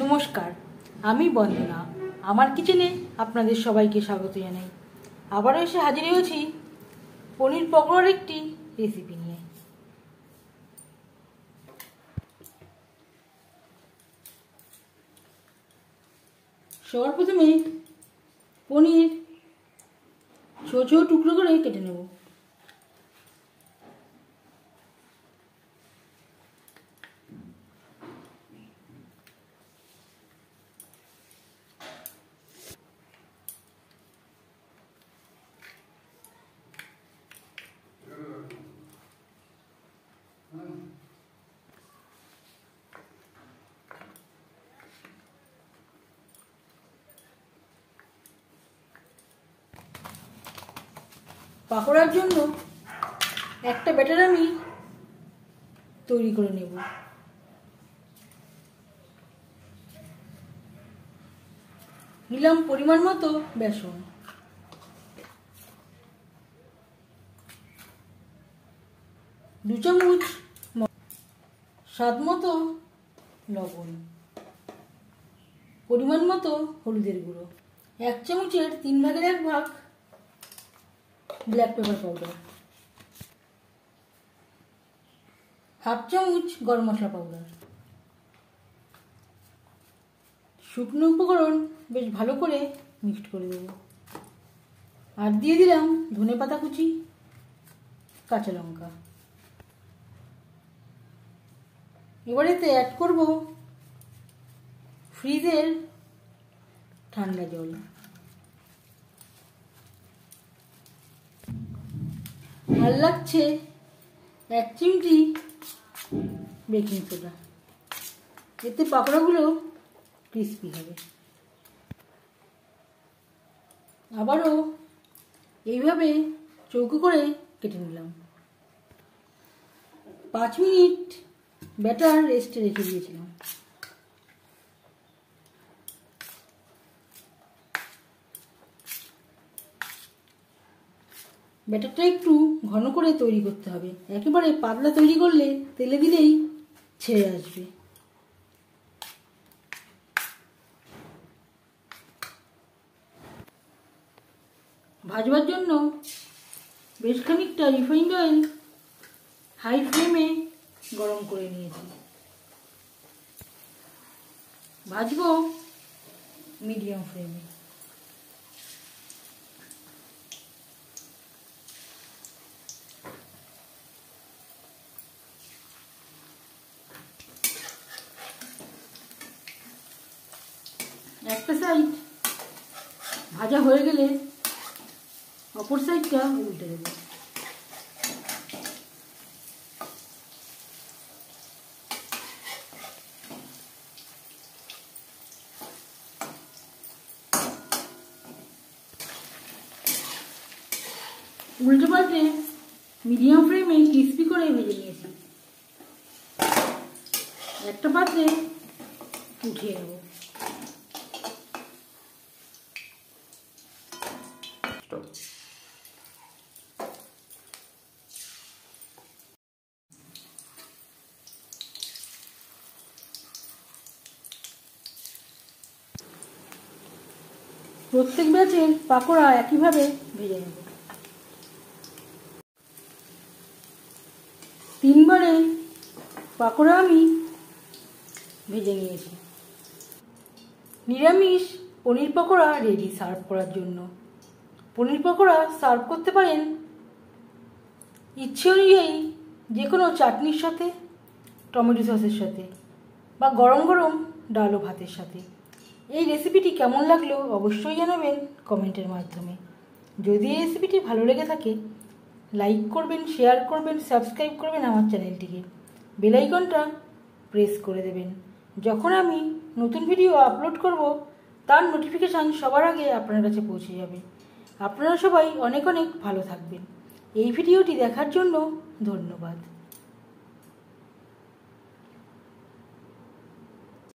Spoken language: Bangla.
নমস্কার, আমি বন্দনা। আমার কিচেনে আপনাদের সবাইকে স্বাগত জানাই। আবারও এসে হাজির হয়েছি পনির পকোড়ার একটি রেসিপি নিয়ে। সবার প্রথমে পনির ছোট ছোট টুকরো করে কেটে নেব। পাকোড়ার জন্য একটা ব্যাটার আমি তৈরি করে নেব। নিলাম পরিমাণ মতো বেসন, দু চামচ স্বাদ মতো লবণ, পরিমাণ মতো হলুদের গুঁড়ো, 1 চামচের 3 ভাগের 1 ভাগ ব্ল্যাক পেপার পাউডার, 1/2 চামচ গরম মশলা পাউডার। শুকনো উপকরণ বেশ ভালো করে মিক্সড করে দেব। আর দিয়ে দিলাম ধনেপাতা কুচি, কাঁচা লঙ্কা। এবার এতে অ্যাড করব ফ্রিজের ঠান্ডা জল। আর লাগছে 1 চিমটি বেকিং সোডা। এতে পাকোড়াগুলো ক্রিস্পি হবে। আবারও এইভাবে চৌকো করে কেটে নিলাম। 5 মিনিট ব্যাটার রেস্টে রেখে দিয়েছিলাম। ব্যাটারটা একটু ঘন করে তৈরি করতে হবে। একেবারে পাতলা তৈরি করলে তেলে দিলেই ছেড়ে আসবে। ভাজবার জন্য বেশ খানিকটা রিফাইন্ড অয়েল হাই ফ্লেমে গরম করে নিয়েছি। ভাজবো মিডিয়াম ফ্লেমে। একটা সাইড ভাজা হয়ে গেলে অপর সাইডটা উল্টে দেব। উল্টে পাল্টে মিডিয়াম ফ্লেমে ক্রিস্পি করে ভেজে নিয়েছি। একটা পাত্রে উঠিয়ে নেব। প্রত্যেক ব্যাচের পাকোড়া একইভাবে ভেজে নেব। 3 বারে পাকোড়া আমি ভেজে নিয়েছি। নিরামিষ পনির পকোড়া রেডি সার্ভ করার জন্য। পনির পকোড়া সার্ভ করতে পারেন ইচ্ছে অনুযায়ী যে কোনো চাটনির সাথে, টমেটো সসের সাথে, বা গরম গরম ডাল ও ভাতের সাথে। এই রেসিপিটি কেমন লাগলো অবশ্যই জানাবেন কমেন্টের মাধ্যমে। যদি এই রেসিপিটি ভালো লেগে থাকে লাইক করবেন, শেয়ার করবেন, সাবস্ক্রাইব করবেন আমার চ্যানেলটিকে। বেল আইকনটা প্রেস করে দেবেন। যখন আমি নতুন ভিডিও আপলোড করব তার নোটিফিকেশান সবার আগে আপনার কাছে পৌঁছে যাবে। আপনারা সবাই অনেক অনেক ভালো থাকবেন। এই ভিডিওটি দেখার জন্য ধন্যবাদ।